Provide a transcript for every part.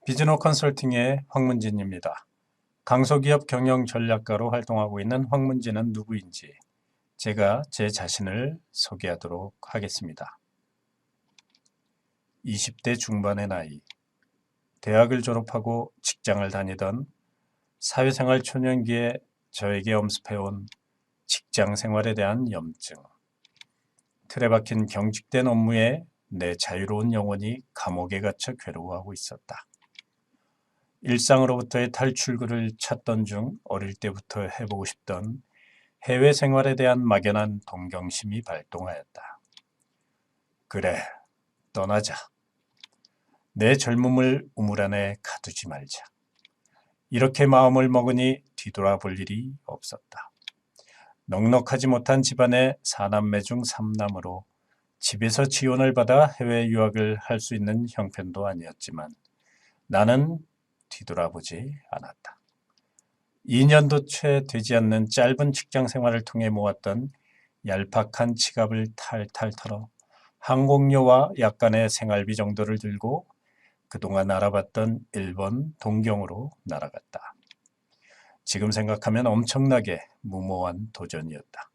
비즈노 컨설팅의 황문진입니다. 강소기업 경영 전략가로 활동하고 있는 황문진은 누구인지 제가 제 자신을 소개하도록 하겠습니다. 20대 중반의 나이, 대학을 졸업하고 직장을 다니던 사회생활 초년기에 저에게 엄습해온 직장 생활에 대한 염증, 틀에 박힌 경직된 업무에 내 자유로운 영혼이 감옥에 갇혀 괴로워하고 있었다. 일상으로부터의 탈출구를 찾던 중 어릴 때부터 해보고 싶던 해외 생활에 대한 막연한 동경심이 발동하였다. 그래, 떠나자. 내 젊음을 우물 안에 가두지 말자. 이렇게 마음을 먹으니 뒤돌아볼 일이 없었다. 넉넉하지 못한 집안의 4남매 중 3남으로 집에서 지원을 받아 해외 유학을 할 수 있는 형편도 아니었지만 나는 뒤돌아보지 않았다. 2년도 채 되지 않는 짧은 직장 생활을 통해 모았던 얄팍한 지갑을 탈탈 털어 항공료와 약간의 생활비 정도를 들고 그동안 알아봤던 일본 동경으로 날아갔다. 지금 생각하면 엄청나게 무모한 도전이었다.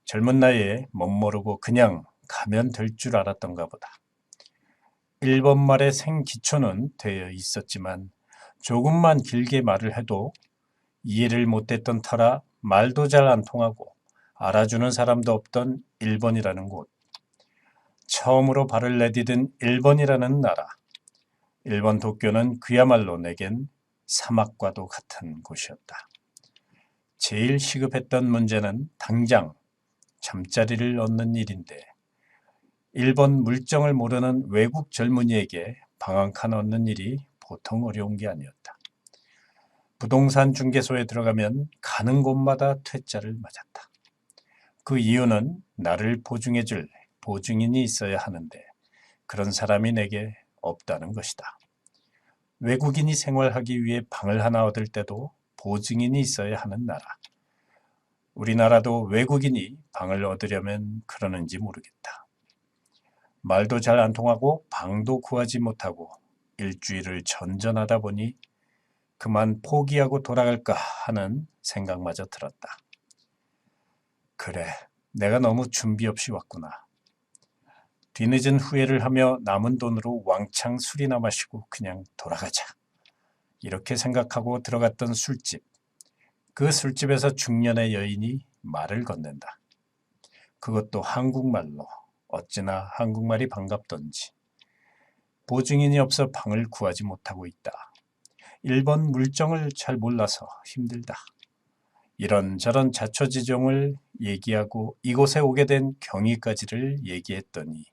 젊은 나이에 멋모르고 그냥 가면 될 줄 알았던가 보다. 일본말의 생기초는 되어 있었지만 조금만 길게 말을 해도 이해를 못했던 터라 말도 잘 안 통하고 알아주는 사람도 없던 일본이라는 곳. 처음으로 발을 내디딘 일본이라는 나라. 일본 도쿄는 그야말로 내겐 사막과도 같은 곳이었다. 제일 시급했던 문제는 당장 잠자리를 얻는 일인데 일본 물정을 모르는 외국 젊은이에게 방 한 칸 얻는 일이 보통 어려운 게 아니었다. 부동산 중개소에 들어가면 가는 곳마다 퇴짜를 맞았다. 그 이유는 나를 보증해줄 보증인이 있어야 하는데 그런 사람이 내게 없다는 것이다. 외국인이 생활하기 위해 방을 하나 얻을 때도 보증인이 있어야 하는 나라. 우리나라도 외국인이 방을 얻으려면 그러는지 모르겠다. 말도 잘 안 통하고 방도 구하지 못하고 일주일을 전전하다 보니 그만 포기하고 돌아갈까 하는 생각마저 들었다. 그래, 내가 너무 준비 없이 왔구나. 뒤늦은 후회를 하며 남은 돈으로 왕창 술이나 마시고 그냥 돌아가자. 이렇게 생각하고 들어갔던 술집. 그 술집에서 중년의 여인이 말을 건넨다. 그것도 한국말로. 어찌나 한국말이 반갑던지. 보증인이 없어 방을 구하지 못하고 있다. 일본 물정을 잘 몰라서 힘들다. 이런저런 자초지종을 얘기하고 이곳에 오게 된 경위까지를 얘기했더니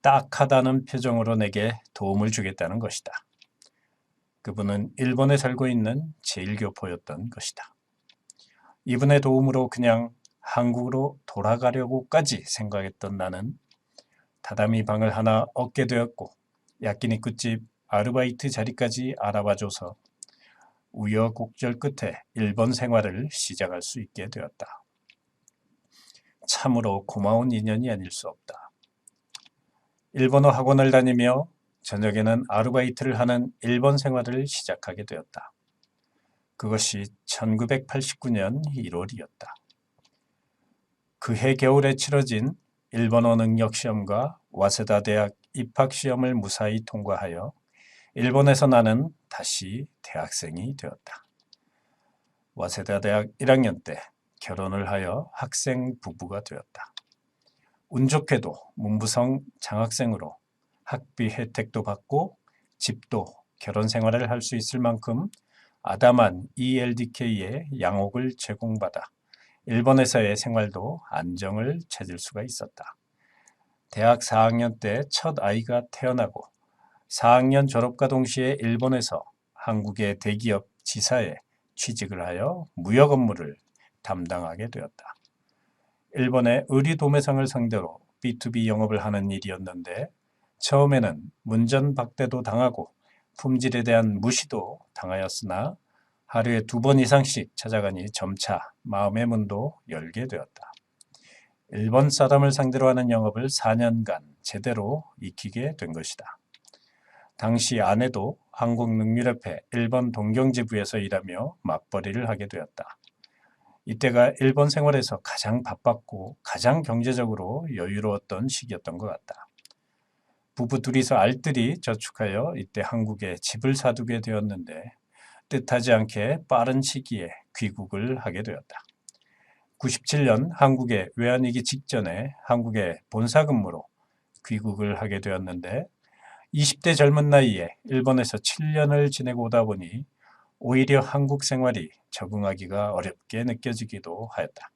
딱하다는 표정으로 내게 도움을 주겠다는 것이다. 그분은 일본에 살고 있는 제1교포였던 것이다. 이분의 도움으로 그냥 한국으로 돌아가려고까지 생각했던 나는 다다미 방을 하나 얻게 되었고 야끼니쿠집 아르바이트 자리까지 알아봐줘서 우여곡절 끝에 일본 생활을 시작할 수 있게 되었다. 참으로 고마운 인연이 아닐 수 없다. 일본어 학원을 다니며 저녁에는 아르바이트를 하는 일본 생활을 시작하게 되었다. 그것이 1989년 1월이었다. 그해 겨울에 치러진 일본어 능력 시험과 와세다 대학 입학 시험을 무사히 통과하여 일본에서 나는 다시 대학생이 되었다. 와세다 대학 1학년 때 결혼을 하여 학생 부부가 되었다. 운 좋게도 문부성 장학생으로 학비 혜택도 받고 집도 결혼 생활을 할 수 있을 만큼 아담한 ELDK의 양옥을 제공받아 일본에서의 생활도 안정을 찾을 수가 있었다. 대학 4학년 때 첫 아이가 태어나고 4학년 졸업과 동시에 일본에서 한국의 대기업 지사에 취직을 하여 무역 업무를 담당하게 되었다. 일본의 의리도매상을 상대로 B2B 영업을 하는 일이었는데 처음에는 문전박대도 당하고 품질에 대한 무시도 당하였으나 하루에 2번 이상씩 찾아가니 점차 마음의 문도 열게 되었다. 일본 사람을 상대로 하는 영업을 4년간 제대로 익히게 된 것이다. 당시 아내도 한국능률협회 일본 동경지부에서 일하며 맞벌이를 하게 되었다. 이때가 일본 생활에서 가장 바빴고 가장 경제적으로 여유로웠던 시기였던 것 같다. 부부 둘이서 알뜰히 저축하여 이때 한국에 집을 사두게 되었는데 뜻하지 않게 빠른 시기에 귀국을 하게 되었다. 97년 한국에 외환위기 직전에 한국에 본사 근무로 귀국을 하게 되었는데 20대 젊은 나이에 일본에서 7년을 지내고 오다 보니 오히려 한국 생활이 적응하기가 어렵게 느껴지기도 하였다.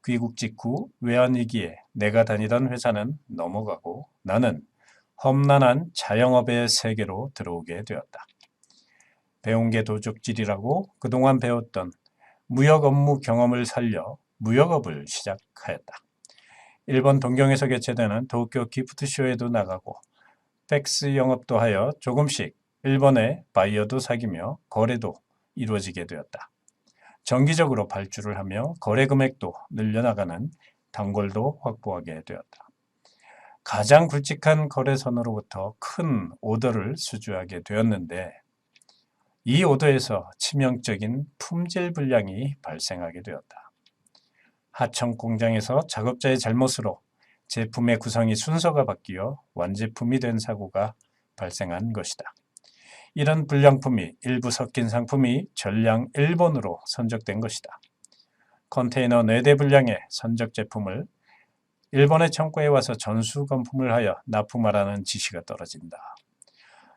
귀국 직후 외환위기에 내가 다니던 회사는 넘어가고 나는 험난한 자영업의 세계로 들어오게 되었다. 배운 게 도적질이라고 그동안 배웠던 무역 업무 경험을 살려 무역업을 시작하였다. 일본 동경에서 개최되는 도쿄 기프트쇼에도 나가고 팩스 영업도 하여 조금씩 일본의 바이어도 사귀며 거래도 이루어지게 되었다. 정기적으로 발주를 하며 거래 금액도 늘려나가는 단골도 확보하게 되었다. 가장 굵직한 거래선으로부터 큰 오더를 수주하게 되었는데 이 오더에서 치명적인 품질 불량이 발생하게 되었다. 하청 공장에서 작업자의 잘못으로 제품의 구성이 순서가 바뀌어 완제품이 된 사고가 발생한 것이다. 이런 불량품이 일부 섞인 상품이 전량 일본으로 선적된 것이다. 컨테이너 4대 분량의 선적 제품을 일본의 창고에 와서 전수 검품을 하여 납품하라는 지시가 떨어진다.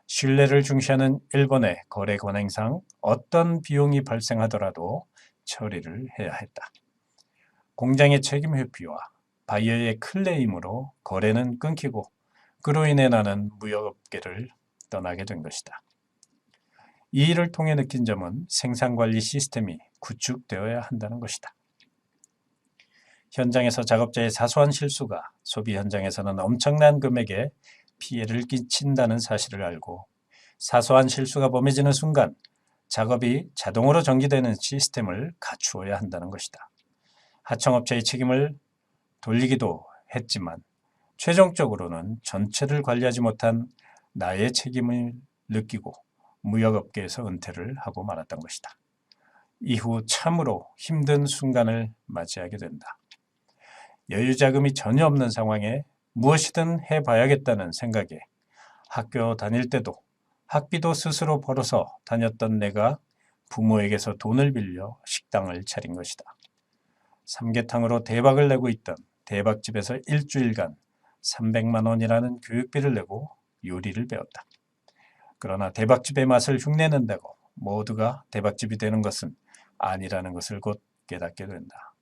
신뢰를 중시하는 일본의 거래 관행상 어떤 비용이 발생하더라도 처리를 해야 했다. 공장의 책임 회피와 바이어의 클레임으로 거래는 끊기고 그로 인해 나는 무역업계를 떠나게 된 것이다. 이 일을 통해 느낀 점은 생산관리 시스템이 구축되어야 한다는 것이다. 현장에서 작업자의 사소한 실수가 소비 현장에서는 엄청난 금액의 피해를 끼친다는 사실을 알고 사소한 실수가 범해지는 순간 작업이 자동으로 전기되는 시스템을 갖추어야 한다는 것이다. 하청업체의 책임을 돌리기도 했지만 최종적으로는 전체를 관리하지 못한 나의 책임을 느끼고 무역업계에서 은퇴를 하고 말았던 것이다. 이후 참으로 힘든 순간을 맞이하게 된다. 여유자금이 전혀 없는 상황에 무엇이든 해봐야겠다는 생각에 학교 다닐 때도 학비도 스스로 벌어서 다녔던 내가 부모에게서 돈을 빌려 식당을 차린 것이다. 삼계탕으로 대박을 내고 있던 대박집에서 일주일간 300만 원이라는 교육비를 내고 요리를 배웠다. 그러나 대박집의 맛을 흉내낸다고 모두가 대박집이 되는 것은 아니라는 것을 곧 깨닫게 된다.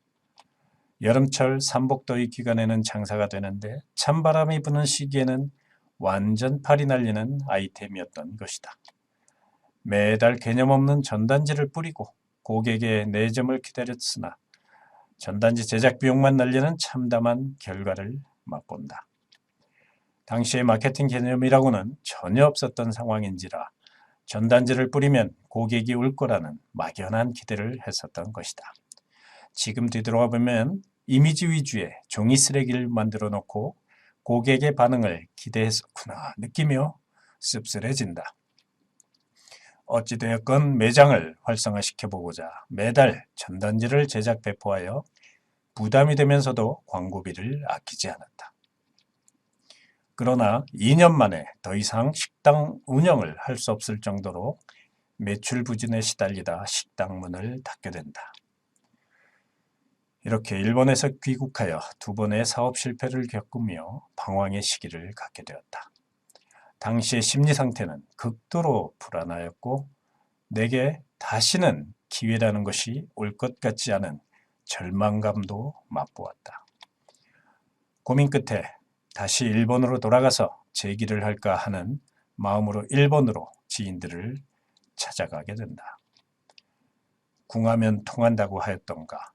여름철 삼복더위 기간에는 장사가 되는데 찬바람이 부는 시기에는 완전 팔이 날리는 아이템이었던 것이다. 매달 개념 없는 전단지를 뿌리고 고객의 내점을 기다렸으나 전단지 제작 비용만 날리는 참담한 결과를 맛본다. 당시의 마케팅 개념이라고는 전혀 없었던 상황인지라 전단지를 뿌리면 고객이 올 거라는 막연한 기대를 했었던 것이다. 지금 뒤돌아가 보면 이미지 위주의 종이 쓰레기를 만들어 놓고 고객의 반응을 기대했었구나 느끼며 씁쓸해진다. 어찌되었건 매장을 활성화시켜보고자 매달 전단지를 제작 배포하여 부담이 되면서도 광고비를 아끼지 않았다. 그러나 2년 만에 더 이상 식당 운영을 할 수 없을 정도로 매출 부진에 시달리다 식당 문을 닫게 된다. 이렇게 일본에서 귀국하여 2번의 사업 실패를 겪으며 방황의 시기를 갖게 되었다. 당시의 심리 상태는 극도로 불안하였고 내게 다시는 기회라는 것이 올 것 같지 않은 절망감도 맛보았다. 고민 끝에 다시 일본으로 돌아가서 재기를 할까 하는 마음으로 일본으로 지인들을 찾아가게 된다. 궁하면 통한다고 하였던가.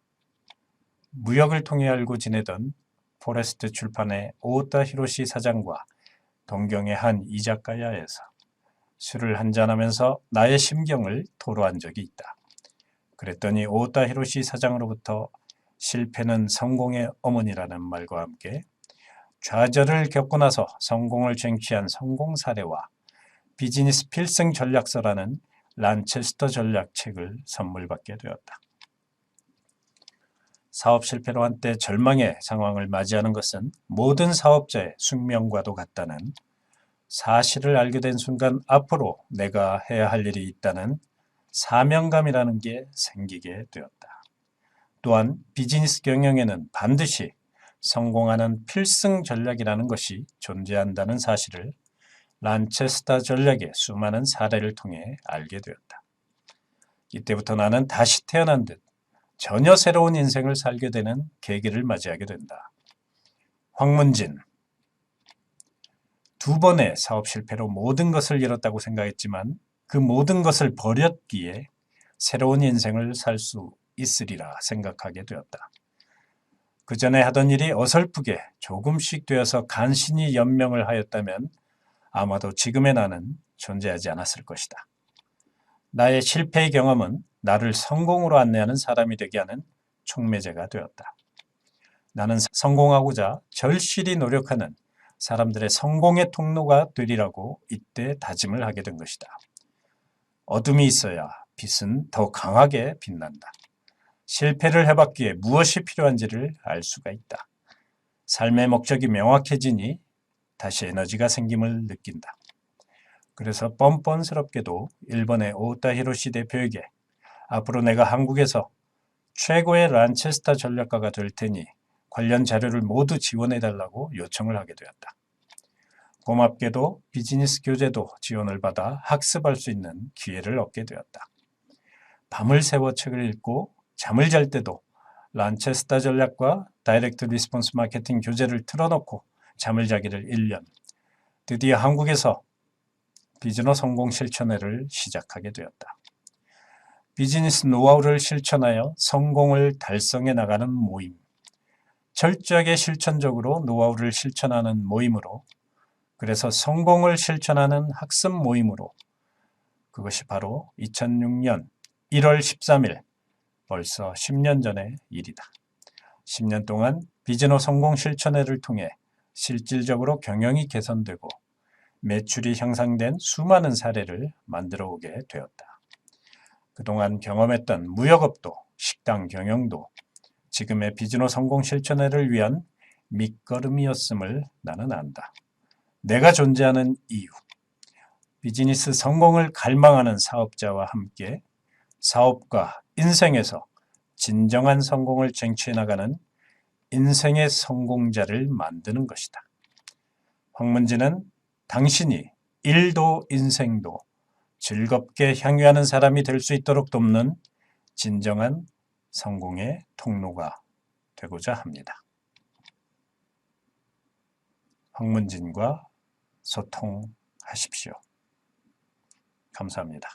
무역을 통해 알고 지내던 포레스트 출판의 오오타 히로시 사장과 동경의 한 이자카야에서 술을 한잔하면서 나의 심경을 토로한 적이 있다. 그랬더니 오오타 히로시 사장으로부터 실패는 성공의 어머니라는 말과 함께 좌절을 겪고 나서 성공을 쟁취한 성공 사례와 비즈니스 필승 전략서라는 란체스터 전략 책을 선물 받게 되었다. 사업 실패로 한때 절망의 상황을 맞이하는 것은 모든 사업자의 숙명과도 같다는 사실을 알게 된 순간 앞으로 내가 해야 할 일이 있다는 사명감이라는 게 생기게 되었다. 또한 비즈니스 경영에는 반드시 성공하는 필승 전략이라는 것이 존재한다는 사실을 란체스터 전략의 수많은 사례를 통해 알게 되었다. 이때부터 나는 다시 태어난 듯 전혀 새로운 인생을 살게 되는 계기를 맞이하게 된다. 황문진. 2번의 사업 실패로 모든 것을 잃었다고 생각했지만 그 모든 것을 버렸기에 새로운 인생을 살 수 있으리라 생각하게 되었다. 그 전에 하던 일이 어설프게 조금씩 되어서 간신히 연명을 하였다면 아마도 지금의 나는 존재하지 않았을 것이다. 나의 실패의 경험은 나를 성공으로 안내하는 사람이 되게 하는 촉매제가 되었다. 나는 성공하고자 절실히 노력하는 사람들의 성공의 통로가 되리라고 이때 다짐을 하게 된 것이다. 어둠이 있어야 빛은 더 강하게 빛난다. 실패를 해봤기에 무엇이 필요한지를 알 수가 있다. 삶의 목적이 명확해지니 다시 에너지가 생김을 느낀다. 그래서 뻔뻔스럽게도 일본의 오타 히로시 대표에게 앞으로 내가 한국에서 최고의 란체스터 전략가가 될 테니 관련 자료를 모두 지원해달라고 요청을 하게 되었다. 고맙게도 비즈니스 교재도 지원을 받아 학습할 수 있는 기회를 얻게 되었다. 밤을 새워 책을 읽고 잠을 잘 때도 란체스터 전략과 다이렉트 리스폰스 마케팅 교재를 틀어놓고 잠을 자기를 1년. 드디어 한국에서 비즈너 성공 실천회를 시작하게 되었다. 비즈니스 노하우를 실천하여 성공을 달성해 나가는 모임. 철저하게 실천적으로 노하우를 실천하는 모임으로, 그래서 성공을 실천하는 학습 모임으로, 그것이 바로 2006년 1월 13일, 벌써 10년 전의 일이다. 10년 동안 비즈너 성공 실천회를 통해 실질적으로 경영이 개선되고 매출이 향상된 수많은 사례를 만들어 오게 되었다. 그동안 경험했던 무역업도, 식당 경영도 지금의 비즈너 성공 실천회를 위한 밑거름이었음을 나는 안다. 내가 존재하는 이유, 비즈니스 성공을 갈망하는 사업자와 함께 사업과 인생에서 진정한 성공을 쟁취해 나가는 인생의 성공자를 만드는 것이다. 황문진은 당신이 일도 인생도 즐겁게 향유하는 사람이 될 수 있도록 돕는 진정한 성공의 통로가 되고자 합니다. 황문진과 소통하십시오. 감사합니다.